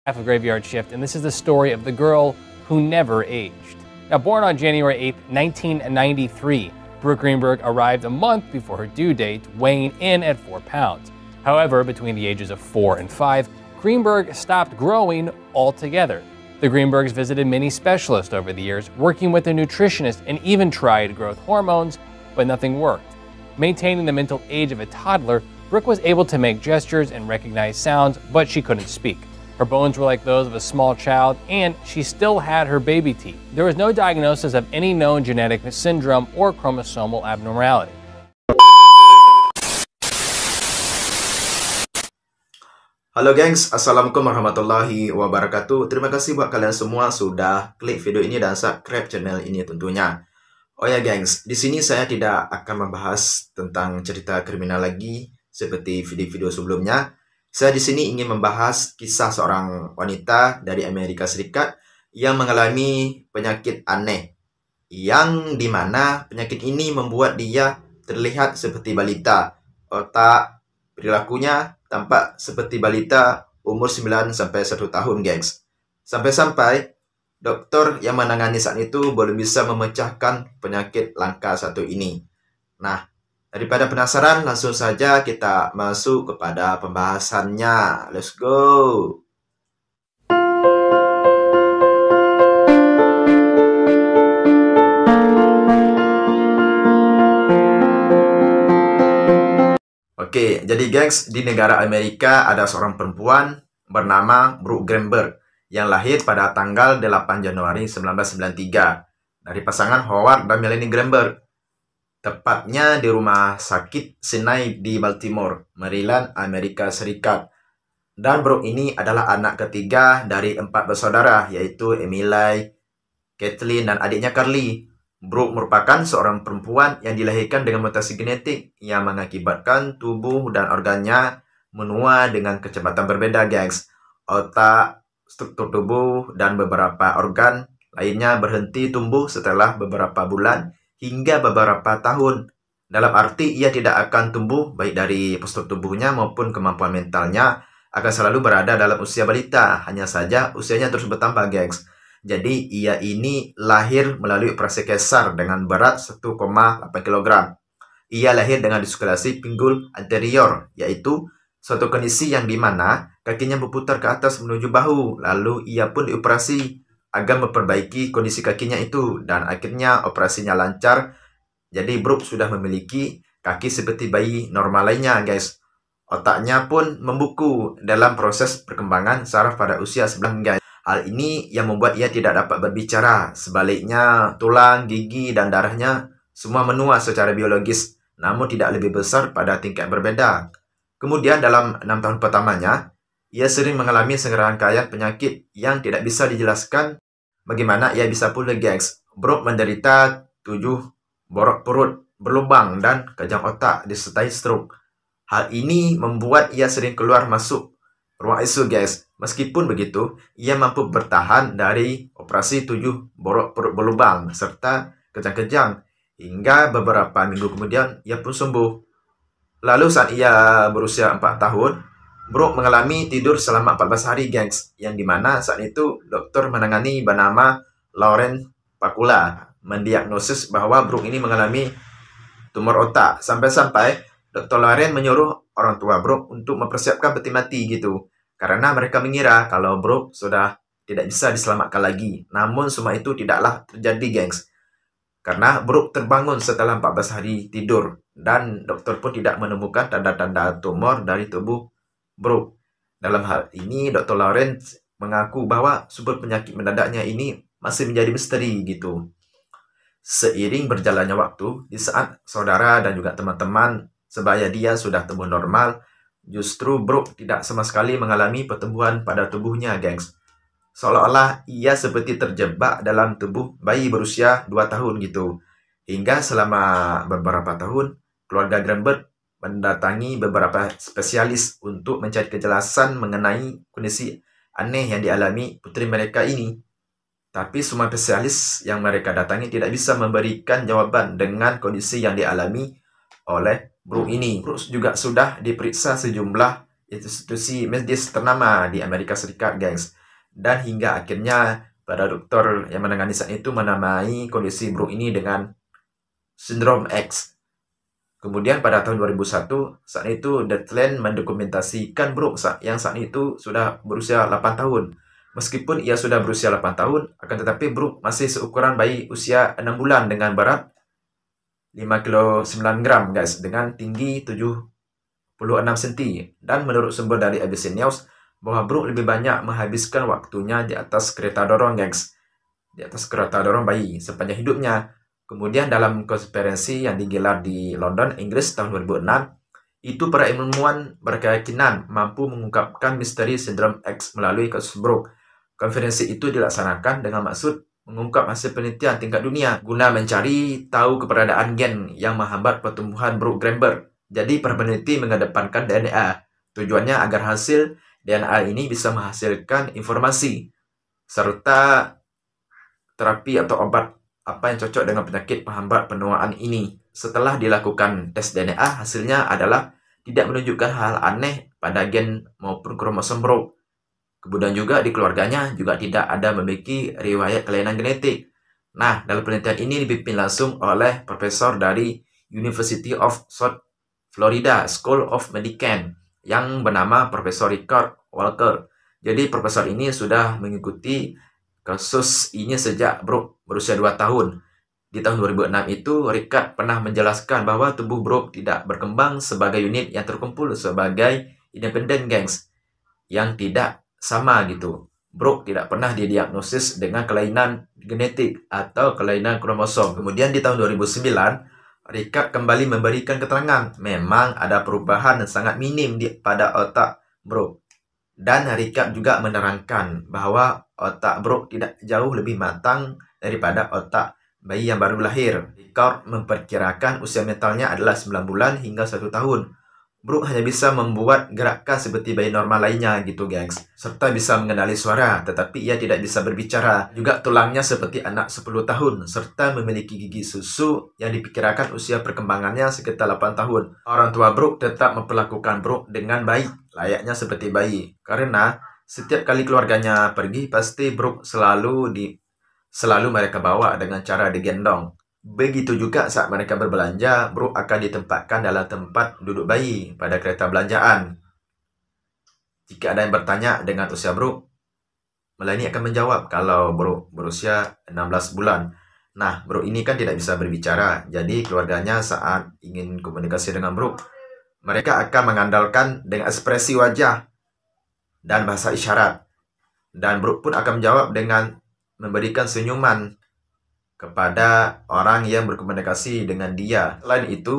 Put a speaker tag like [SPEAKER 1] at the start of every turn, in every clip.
[SPEAKER 1] Half a Graveyard Shift, and this is the story of the girl who never aged. Now, born on January 8th, 1993, Brooke Greenberg arrived a month before her due date, weighing in at 4 pounds. However, between the ages of 4 and 5, Greenberg stopped growing altogether. The Greenbergs visited many specialists over the years, working with a nutritionist, and even tried growth hormones, but nothing worked. Maintaining the mental age of a toddler, Brooke was able to make gestures and recognize sounds, but she couldn't speak. Her bones were like those of a small child, and she still had her baby teeth. There was no diagnosis of any known genetic syndrome or chromosomal abnormality.
[SPEAKER 2] Halo gengs, Assalamualaikum warahmatullahi wabarakatuh. Terima kasih buat kalian semua sudah klik video ini dan subscribe channel ini tentunya. Oh ya gengs, di sini saya tidak akan membahas tentang cerita kriminal lagi seperti video-video sebelumnya. Saya di sini ingin membahas kisah seorang wanita dari Amerika Serikat yang mengalami penyakit aneh, yang dimana penyakit ini membuat dia terlihat seperti balita. Otak, perilakunya tampak seperti balita umur 9-1 tahun, gengs. Sampai-sampai dokter yang menangani saat itu belum bisa memecahkan penyakit langka satu ini. Nah, daripada penasaran, langsung saja kita masuk kepada pembahasannya. Let's go! Oke, jadi gengs, di negara Amerika ada seorang perempuan bernama Brooke Greenberg yang lahir pada tanggal 8 Januari 1993 dari pasangan Howard dan Melanie Greenberg. Tepatnya di rumah sakit Sinai di Baltimore, Maryland, Amerika Serikat. Dan Brooke ini adalah anak ketiga dari 4 bersaudara, yaitu Emily, Kathleen, dan adiknya Carly. Brooke merupakan seorang perempuan yang dilahirkan dengan mutasi genetik yang mengakibatkan tubuh dan organnya menua dengan kecepatan berbeda, gengs. Otak, struktur tubuh, dan beberapa organ lainnya berhenti tumbuh setelah beberapa bulan hingga beberapa tahun. Dalam arti ia tidak akan tumbuh baik dari postur tubuhnya maupun kemampuan mentalnya akan selalu berada dalam usia balita. Hanya saja usianya terus bertambah, gengs. Jadi ia ini lahir melalui operasi keiser dengan berat 1,8 kg. Ia lahir dengan dislokalasi pinggul anterior, yaitu suatu kondisi yang dimana kakinya berputar ke atas menuju bahu. Lalu ia pun dioperasi agar memperbaiki kondisi kakinya itu, dan akhirnya operasinya lancar. Jadi Brooke sudah memiliki kaki seperti bayi normal lainnya, guys. Otaknya pun membuku dalam proses perkembangan saraf pada usia 9, guys. Hal ini yang membuat ia tidak dapat berbicara. Sebaliknya, tulang, gigi, dan darahnya semua menua secara biologis, namun tidak lebih besar pada tingkat berbeda. Kemudian dalam 6 tahun pertamanya, ia sering mengalami serangkaian penyakit yang tidak bisa dijelaskan bagaimana ia bisa pulih, gengs. Brooke menderita 7 borok perut berlubang dan kejang otak disertai stroke. Hal ini membuat ia sering keluar masuk ruang ICU, guys. Meskipun begitu, ia mampu bertahan dari operasi 7 borok perut berlubang serta kejang-kejang hingga beberapa minggu kemudian ia pun sembuh. Lalu saat ia berusia 4 tahun, Brooke mengalami tidur selama 14 hari, gengs, yang dimana saat itu dokter menangani bernama Lauren Pakula mendiagnosis bahwa Brooke ini mengalami tumor otak. Sampai-sampai Dr. Lauren menyuruh orang tua Brooke untuk mempersiapkan peti mati gitu, karena mereka mengira kalau Brooke sudah tidak bisa diselamatkan lagi. Namun semua itu tidaklah terjadi, gengs, karena Brooke terbangun setelah 14 hari tidur, dan dokter pun tidak menemukan tanda-tanda tumor dari tubuh Brooke. Dalam hal ini, Dr. Lawrence mengaku bahwa sumber penyakit mendadaknya ini masih menjadi misteri gitu. Seiring berjalannya waktu, di saat saudara dan juga teman-teman sebaya dia sudah tumbuh normal, justru Brooke tidak sama sekali mengalami pertumbuhan pada tubuhnya, gengs. Seolah-olah ia seperti terjebak dalam tubuh bayi berusia 2 tahun gitu. Hingga selama beberapa tahun, keluarga Greenberg mendatangi beberapa spesialis untuk mencari kejelasan mengenai kondisi aneh yang dialami putri mereka ini. Tapi semua spesialis yang mereka datangi tidak bisa memberikan jawaban dengan kondisi yang dialami oleh Brooke ini. Brooke juga sudah diperiksa sejumlah institusi medis ternama di Amerika Serikat, gengs. Dan hingga akhirnya para dokter yang menangani saat itu menamai kondisi Brooke ini dengan sindrom X. Kemudian pada tahun 2001, saat itu Deadline mendokumentasikan Brooke yang saat itu sudah berusia 8 tahun. Meskipun ia sudah berusia 8 tahun, akan tetapi Brooke masih seukuran bayi usia 6 bulan dengan berat 5 kilo 9 gram, guys, dengan tinggi 76 cm. Dan menurut sumber dari ABC News, bahwa Brooke lebih banyak menghabiskan waktunya di atas kereta dorong, gengs. Di atas kereta dorong bayi sepanjang hidupnya. Kemudian dalam konferensi yang digelar di London, Inggris tahun 2006, itu para ilmuwan berkeyakinan mampu mengungkapkan misteri sindrom X melalui kasus Brooke. Konferensi itu dilaksanakan dengan maksud mengungkap hasil penelitian tingkat dunia guna mencari tahu keberadaan gen yang menghambat pertumbuhan Brooke Greenberg. Jadi para peneliti mengedepankan DNA. Tujuannya agar hasil DNA ini bisa menghasilkan informasi serta terapi atau obat apa yang cocok dengan penyakit penghambat penuaan ini. Setelah dilakukan tes DNA, hasilnya adalah tidak menunjukkan hal aneh pada gen maupun kromosom Brooke. Kemudian juga di keluarganya juga tidak ada memiliki riwayat kelainan genetik. Nah, dalam penelitian ini dipimpin langsung oleh profesor dari University of South Florida School of Medicine yang bernama Profesor Richard Walker. Jadi profesor ini sudah mengikuti kasus ini sejak Brooke berusia 2 tahun. Di tahun 2006 itu, Richard pernah menjelaskan bahwa tubuh Brooke tidak berkembang sebagai unit yang terkumpul sebagai independen, gengs, yang tidak sama gitu. Brooke tidak pernah didiagnosis dengan kelainan genetik atau kelainan kromosom. Kemudian di tahun 2009, Richard kembali memberikan keterangan memang ada perubahan yang sangat minim pada otak Brooke. Dan Richard juga menerangkan bahwa otak Brooke tidak jauh lebih matang daripada otak bayi yang baru lahir. Richard memperkirakan usia mentalnya adalah 9 bulan hingga 1 tahun. Brooke hanya bisa membuat gerakan seperti bayi normal lainnya gitu, gengs. Serta bisa mengenali suara, tetapi ia tidak bisa berbicara. Juga tulangnya seperti anak 10 tahun, serta memiliki gigi susu yang diperkirakan usia perkembangannya sekitar 8 tahun. Orang tua Brooke tetap memperlakukan Brooke dengan baik, layaknya seperti bayi. Karena setiap kali keluarganya pergi, pasti Brooke selalu mereka bawa dengan cara digendong. Begitu juga saat mereka berbelanja, Brooke akan ditempatkan dalam tempat duduk bayi pada kereta belanjaan. Jika ada yang bertanya dengan usia Brooke, Melanie akan menjawab kalau Brooke berusia 16 bulan. Nah, Brooke ini kan tidak bisa berbicara, jadi keluarganya saat ingin komunikasi dengan Brooke, mereka akan mengandalkan dengan ekspresi wajah dan bahasa isyarat. Dan Brooke pun akan menjawab dengan memberikan senyuman kepada orang yang berkomunikasi dengan dia. Selain itu,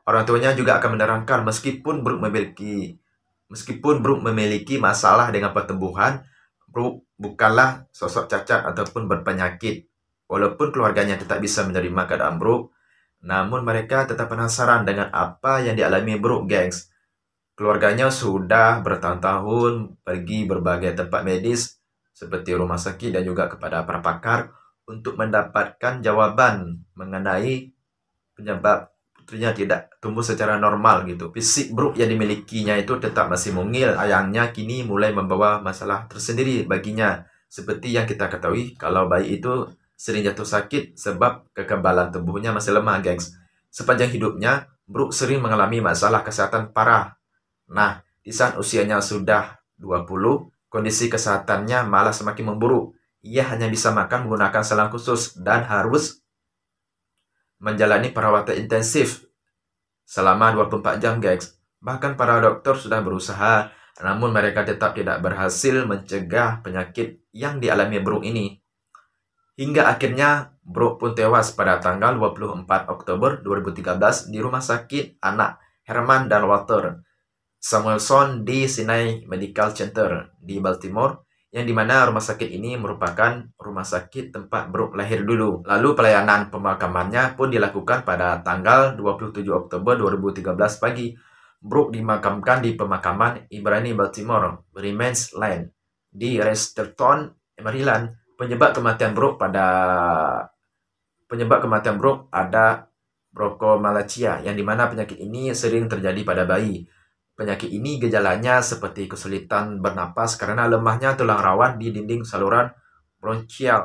[SPEAKER 2] orang tuanya juga akan menerangkan meskipun Brooke memiliki masalah dengan pertumbuhan, Brooke bukanlah sosok cacat ataupun berpenyakit. Walaupun keluarganya tetap bisa menerima keadaan Brooke, namun mereka tetap penasaran dengan apa yang dialami Brooke, gengs. Keluarganya sudah bertahun-tahun pergi berbagai tempat medis seperti rumah sakit dan juga kepada para pakar untuk mendapatkan jawaban mengenai penyebab putrinya tidak tumbuh secara normal gitu. Fisik Brooke yang dimilikinya itu tetap masih mungil. Ayahnya kini mulai membawa masalah tersendiri baginya. Seperti yang kita ketahui, kalau bayi itu sering jatuh sakit sebab kekebalan tubuhnya masih lemah, gengs. Sepanjang hidupnya, Brooke sering mengalami masalah kesehatan parah. Nah, di saat usianya sudah 20, kondisi kesehatannya malah semakin memburuk. Ia hanya bisa makan menggunakan selang khusus dan harus menjalani perawatan intensif selama 24 jam, guys. Bahkan para dokter sudah berusaha, namun mereka tetap tidak berhasil mencegah penyakit yang dialami Brooke ini. Hingga akhirnya Brooke pun tewas pada tanggal 24 Oktober 2013 di Rumah Sakit Anak Herman dan Walter Samuelson di Sinai Medical Center di Baltimore, yang dimana rumah sakit ini merupakan rumah sakit tempat Brooke lahir dulu. Lalu pelayanan pemakamannya pun dilakukan pada tanggal 27 Oktober 2013 pagi. Brooke dimakamkan di pemakaman Ibrani Baltimore, Remains Lane, di Chesterton, Maryland. Penyebab kematian Brooke ada bronchomalacia, yang dimana penyakit ini sering terjadi pada bayi. Penyakit ini gejalanya seperti kesulitan bernapas karena lemahnya tulang rawan di dinding saluran bronchial.